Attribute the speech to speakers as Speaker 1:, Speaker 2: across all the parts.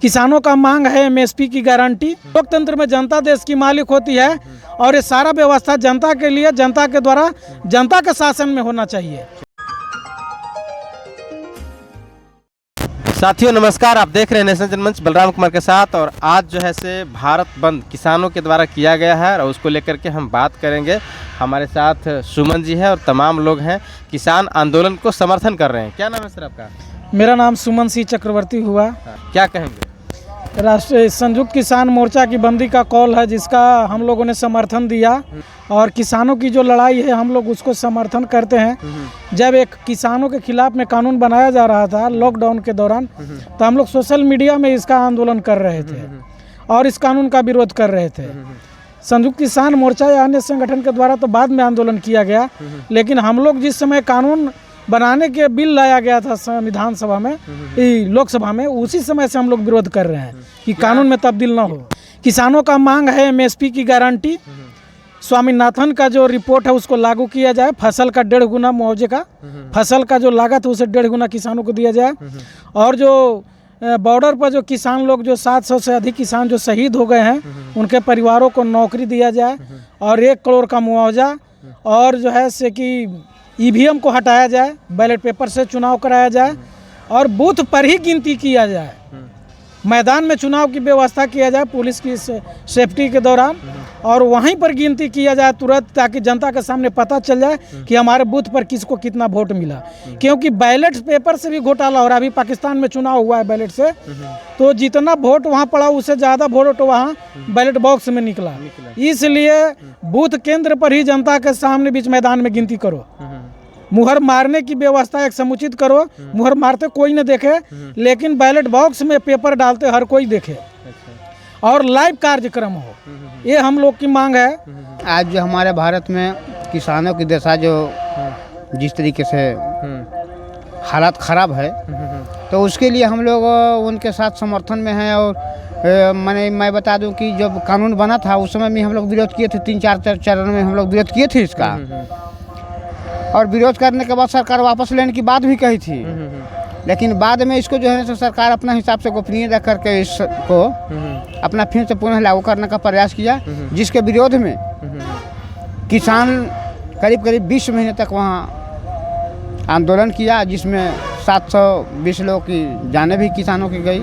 Speaker 1: किसानों का मांग है एमएसपी की गारंटी। लोकतंत्र में जनता देश की मालिक होती है और ये सारा व्यवस्था जनता के लिए, जनता के द्वारा, जनता के शासन में होना चाहिए।
Speaker 2: साथियों नमस्कार, आप देख रहे हैं नेशनल जनमंच बलराम कुमार के साथ। और आज जो है से भारत बंद किसानों के द्वारा किया गया है और उसको लेकर के हम बात करेंगे। हमारे साथ सुमन जी है और तमाम लोग हैं किसान आंदोलन को समर्थन कर रहे हैं। क्या नाम है सर आपका?
Speaker 1: मेरा नाम सुमन सिंह चक्रवर्ती हुआ।
Speaker 2: क्या कहेंगे?
Speaker 1: राष्ट्रीय संयुक्त किसान मोर्चा की बंदी का कॉल है जिसका हम लोगों ने समर्थन दिया और किसानों की जो लड़ाई है हम लोग उसको समर्थन करते हैं। जब एक किसानों के खिलाफ में कानून बनाया जा रहा था लॉकडाउन के दौरान, तो हम लोग सोशल मीडिया में इसका आंदोलन कर रहे थे और इस कानून का विरोध कर रहे थे। संयुक्त किसान मोर्चा या अन्य संगठन के द्वारा तो बाद में आंदोलन किया गया, लेकिन हम लोग जिस समय कानून बनाने के बिल लाया गया था संविधान सभा में, लोकसभा में, उसी समय से हम लोग विरोध कर रहे हैं कि कानून में तब्दील ना हो। किसानों का मांग है एमएसपी की गारंटी। स्वामीनाथन का जो रिपोर्ट है उसको लागू किया जाए। फसल का 1.5 गुना मुआवजे का, फसल का जो लागत है उसे 1.5 गुना किसानों को दिया जाए। और जो बॉर्डर पर जो किसान लोग, जो 700 से अधिक किसान जो शहीद हो गए हैं, उनके परिवारों को नौकरी दिया जाए और 1 करोड़ का मुआवजा। और जो है से कि ईवीएम को हटाया जाए, बैलेट पेपर से चुनाव कराया जाए और बूथ पर ही गिनती किया जाए। मैदान में चुनाव की व्यवस्था किया जाए पुलिस की सेफ्टी के दौरान, और वहीं पर गिनती किया जाए तुरंत, ताकि जनता के सामने पता चल जाए कि हमारे बूथ पर किसको कितना वोट मिला। क्योंकि बैलेट पेपर से भी घोटाला हो रहा है। अभी पाकिस्तान में चुनाव हुआ है बैलेट से, तो जितना वोट वहाँ पड़ा उससे ज़्यादा वोट वहाँ बैलेट बॉक्स में निकला। इसलिए बूथ केंद्र पर ही जनता के सामने बीच मैदान में गिनती करो। मुहर मारने की व्यवस्था एक समुचित करो। मुहर मारते कोई न देखे, लेकिन बैलेट बॉक्स में पेपर डालते हर कोई देखे और लाइव कार्यक्रम हो। ये हम लोग की मांग है।
Speaker 3: आज जो हमारे भारत में किसानों की दशा जो जिस तरीके से हालात ख़राब है, तो उसके लिए हम लोग उनके साथ समर्थन में हैं। और मैं बता दूं कि जब कानून बना था उस समय में हम लोग विरोध किए थे। 3-4 चरण में हम लोग विरोध किए थे इसका, और विरोध करने के बाद सरकार वापस लेने की बात भी कही थी। लेकिन बाद में इसको जो है तो सरकार अपना हिसाब से गोपनीय रख करके इसको अपना फिर से पुनः लागू करने का प्रयास किया, जिसके विरोध में किसान करीब 20 महीने तक वहाँ आंदोलन किया, जिसमें 720 लोग की जानें भी किसानों की गई।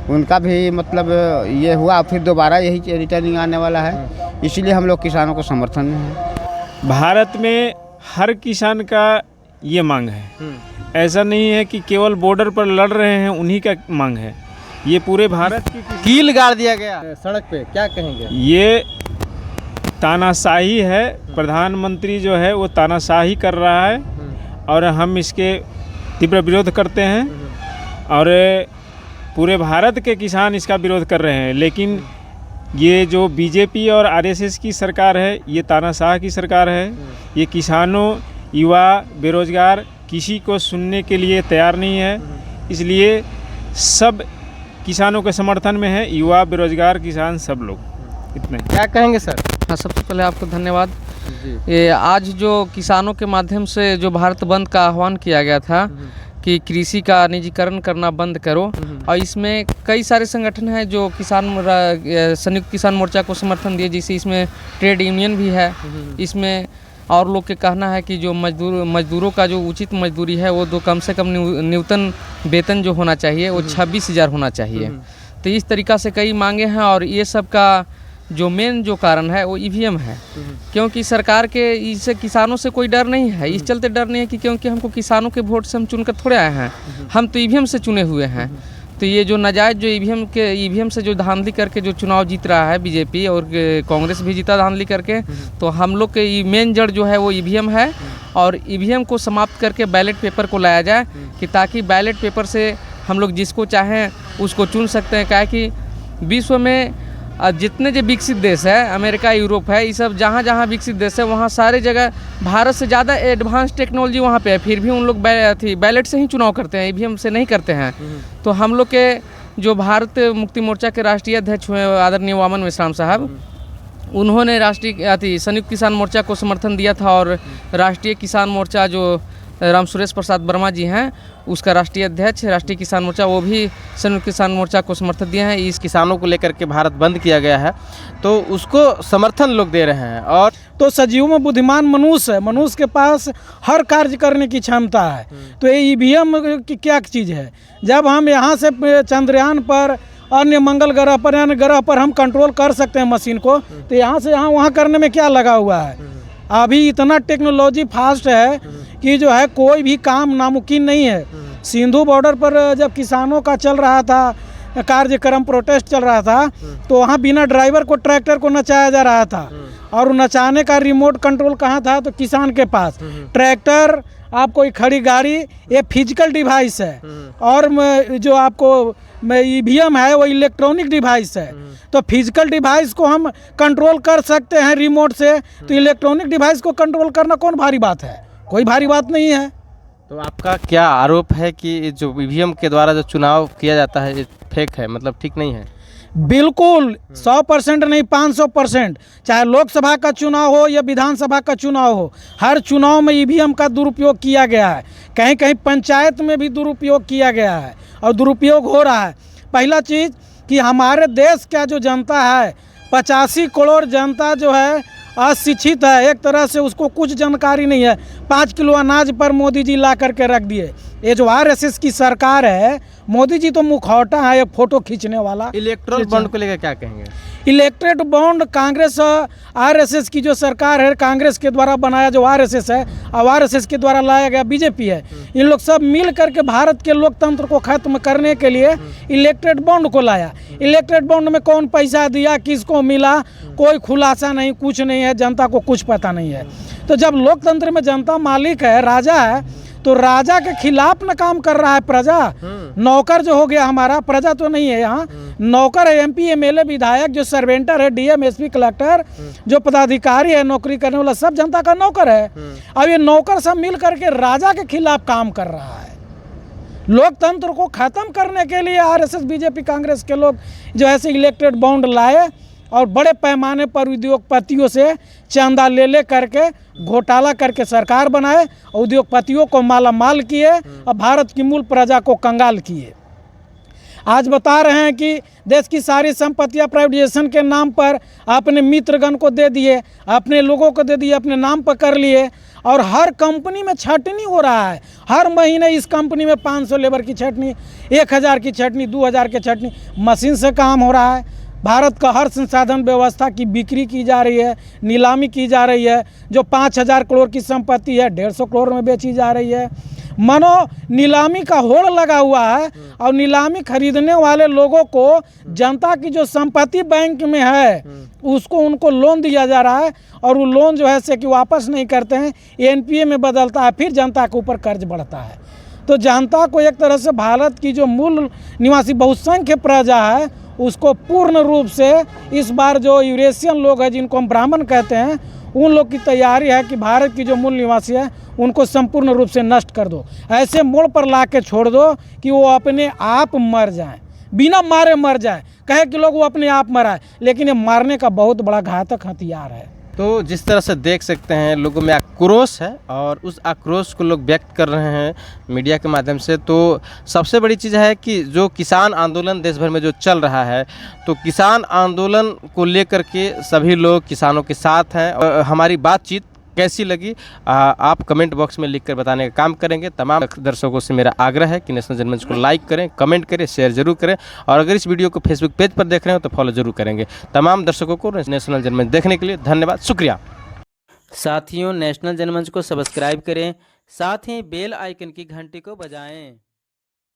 Speaker 3: उनका भी मतलब ये हुआ, फिर दोबारा यही रिटर्निंग आने वाला है। इसीलिए हम लोग किसानों को समर्थन में हैं।
Speaker 4: भारत में हर किसान का ये मांग है। ऐसा नहीं है कि केवल बॉर्डर पर लड़ रहे हैं उन्हीं का मांग है। ये पूरे भारत की
Speaker 2: कील गाड़ दिया गया सड़क पे। क्या कहेंगे?
Speaker 4: ये तानाशाही है। प्रधानमंत्री जो है वो तानाशाही कर रहा है और हम इसके तीव्र विरोध करते हैं। और पूरे भारत के किसान इसका विरोध कर रहे हैं। लेकिन ये जो बीजेपी और आरएसएस की सरकार है, ये तानाशाह की सरकार है। ये किसानों, युवा, बेरोजगार किसी को सुनने के लिए तैयार नहीं है। इसलिए सब किसानों के समर्थन में है, युवा, बेरोजगार, किसान, सब लोग। इतने।
Speaker 2: क्या कहेंगे सर?
Speaker 5: हाँ, सबसे पहले आपको धन्यवाद। ये आज जो किसानों के माध्यम से जो भारत बंद का आह्वान किया गया था कि कृषि का निजीकरण करना बंद करो, और इसमें कई सारे संगठन हैं जो संयुक्त किसान मोर्चा को समर्थन दिए, जिसे इसमें ट्रेड यूनियन भी है। इसमें और लोग के कहना है कि जो मजदूरों का जो उचित मजदूरी है वो कम से कम न्यूनतम वेतन जो होना चाहिए वो 26,000 होना चाहिए। तो इस तरीक़ा से कई मांगे हैं, और ये सब का जो मेन जो कारण है वो ईवीएम है। क्योंकि सरकार के इससे किसानों से कोई डर नहीं है। इस चलते डर नहीं है कि क्योंकि हमको किसानों के वोट से हम चुनकर थोड़े आए हैं, हम तो ईवीएम से चुने हुए हैं। तो ये जो नाजायज़ जो ईवीएम से जो धांधली करके जो चुनाव जीत रहा है बीजेपी, और कांग्रेस भी जीता धांधली करके, तो हम लोग के मेन जड़ जो है वो ईवीएम है। और ईवीएम को समाप्त करके बैलेट पेपर को लाया जाए, कि ताकि बैलेट पेपर से हम लोग जिसको चाहें उसको चुन सकते हैं। क्या है कि विश्व में जितने जो विकसित देश है, अमेरिका, यूरोप है, ये सब जहाँ विकसित देश है वहाँ सारे जगह भारत से ज़्यादा एडवांस टेक्नोलॉजी वहाँ पे है। फिर भी उन लोग बैलेट से ही चुनाव करते हैं, ईवीएम से नहीं करते हैं। तो हम लोग के जो भारत मुक्ति मोर्चा के राष्ट्रीय अध्यक्ष हुए आदरणीय वामन मेश्राम साहब, उन्होंने संयुक्त किसान मोर्चा को समर्थन दिया था। और राष्ट्रीय किसान मोर्चा जो राम सुरेश प्रसाद वर्मा जी हैं, उसका राष्ट्रीय अध्यक्ष राष्ट्रीय किसान मोर्चा, वो भी संयुक्त किसान मोर्चा को समर्थन दिए हैं।
Speaker 2: इस किसानों को लेकर के भारत बंद किया गया है तो उसको समर्थन लोग दे रहे हैं। और
Speaker 1: तो सजीव में बुद्धिमान मनुष्य है, मनुष्य के पास हर कार्य करने की क्षमता है। तो ये ईवीएम की क्या चीज़ है? जब हम यहाँ से चंद्रयान पर अन्य मंगल ग्रह पर अन्य ग्रह पर हम कंट्रोल कर सकते हैं मशीन को, तो यहाँ से यहाँ वहाँ करने में क्या लगा हुआ है? अभी इतना टेक्नोलॉजी फास्ट है कि जो है कोई भी काम नामुमकिन नहीं है। सिंधु बॉर्डर पर जब किसानों का चल रहा था कार्यक्रम, प्रोटेस्ट चल रहा था, तो वहाँ बिना ड्राइवर को ट्रैक्टर को नचाया जा रहा था, और नचाने का रिमोट कंट्रोल कहाँ था? तो किसान के पास। ट्रैक्टर, आपको एक खड़ी गाड़ी, ये फिजिकल डिवाइस है, और जो आपको ईवीएम है वो इलेक्ट्रॉनिक डिवाइस है। तो फिजिकल डिवाइस को हम कंट्रोल कर सकते हैं रिमोट से, तो इलेक्ट्रॉनिक डिवाइस को कंट्रोल करना कौन भारी बात है? कोई भारी बात नहीं है।
Speaker 2: तो आपका क्या आरोप है कि जो ईवीएम के द्वारा जो चुनाव किया जाता है ये फेक है, मतलब ठीक नहीं है?
Speaker 1: बिल्कुल 100% नहीं, 500%। चाहे लोकसभा का चुनाव हो या विधानसभा का चुनाव हो, हर चुनाव में ईवीएम का दुरुपयोग किया गया है। कहीं कहीं पंचायत में भी दुरुपयोग किया गया है और दुरुपयोग हो रहा है। पहला चीज़ कि हमारे देश का जो जनता है, 85 करोड़ जनता जो है अशिक्षित है, एक तरह से उसको कुछ जानकारी नहीं है। 5 किलो अनाज पर मोदी जी ला करके रख दिए। ये जो आरएसएस की सरकार है, मोदी जी तो मुखौटा है, एक फोटो खींचने वाला।
Speaker 2: इलेक्ट्रल बॉन्ड को लेकर क्या कहेंगे?
Speaker 1: इलेक्ट्रेट बॉन्ड कांग्रेस आरएसएस की जो सरकार है, कांग्रेस के द्वारा बनाया जो आरएसएस है, अब आरएसएस के द्वारा लाया गया बीजेपी है, इन लोग सब मिल करके भारत के लोकतंत्र को खत्म करने के लिए इलेक्ट्रेट बॉन्ड को लाया। इलेक्ट्रेट बॉन्ड में कौन पैसा दिया, किसको मिला, कोई खुलासा नहीं, कुछ नहीं है, जनता को कुछ पता नहीं है। तो जब लोकतंत्र में जनता मालिक है, राजा है, तो राजा के खिलाफ न काम कर रहा है प्रजा। नौकर जो हो गया हमारा, प्रजा तो नहीं है यहाँ, नौकर है, एमपी एमएलए विधायक, जो सर्वेंटर है, डीएम एसपी कलेक्टर, जो पदाधिकारी है, नौकरी करने वाला, सब जनता का नौकर है। अब ये नौकर सब मिल करके राजा के खिलाफ काम कर रहा है। लोकतंत्र को खत्म करने के लिए आरएसएस बीजेपी कांग्रेस के लोग जो है इलेक्ट्रेट बॉन्ड लाए और बड़े पैमाने पर उद्योगपतियों से चंदा ले करके घोटाला करके सरकार बनाए, उद्योगपतियों को माला माल किए और भारत की मूल प्रजा को कंगाल किए। आज बता रहे हैं कि देश की सारी संपत्तियां प्राइवेटाइजेशन के नाम पर अपने मित्रगण को दे दिए, अपने लोगों को दे दिए, अपने नाम पर कर लिए, और हर कंपनी में छटनी हो रहा है। हर महीने इस कंपनी में 500 लेबर की छटनी, 1000 की छटनी, 2000 की छटनी, मशीन से काम हो रहा है। भारत का हर संसाधन व्यवस्था की बिक्री की जा रही है, नीलामी की जा रही है। जो 5000 करोड़ की संपत्ति है, 150 करोड़ में बेची जा रही है। मानो नीलामी का होड़ लगा हुआ है, और नीलामी खरीदने वाले लोगों को जनता की जो संपत्ति बैंक में है उसको उनको लोन दिया जा रहा है, और वो लोन जो है कि वापस नहीं करते हैं, एनपीए में बदलता है, फिर जनता के ऊपर कर्ज बढ़ता है। तो जनता को एक तरह से भारत की जो मूल निवासी बहुसंख्यक प्रजा है उसको पूर्ण रूप से इस बार जो यूरेशियन लोग हैं, जिनको हम ब्राह्मण कहते हैं, उन लोग की तैयारी है कि भारत की जो मूल निवासी है उनको संपूर्ण रूप से नष्ट कर दो। ऐसे मोड़ पर ला के छोड़ दो कि वो अपने आप मर जाएं, बिना मारे मर जाएं। कहे कि लोग वो अपने आप मरा है, लेकिन ये मारने का बहुत बड़ा घातक हथियार है।
Speaker 2: तो जिस तरह से देख सकते हैं लोगों में आक्रोश है, और उस आक्रोश को लोग व्यक्त कर रहे हैं मीडिया के माध्यम से। तो सबसे बड़ी चीज़ है कि जो किसान आंदोलन देश भर में जो चल रहा है, तो किसान आंदोलन को लेकर के सभी लोग किसानों के साथ हैं। और हमारी बातचीत कैसी लगी आप कमेंट बॉक्स में लिखकर बताने का काम करेंगे। तमाम दर्शकों से मेरा आग्रह है कि नेशनल जनमंच को लाइक करें, कमेंट करें, शेयर जरूर करें, और अगर इस वीडियो को फेसबुक पेज पर देख रहे हो तो फॉलो जरूर करेंगे। तमाम दर्शकों को नेशनल जनमंच देखने के लिए धन्यवाद, शुक्रिया। साथियों, नेशनल जनमंच को सब्सक्राइब करें, साथ ही बेल आइकन की घंटी को बजाएं।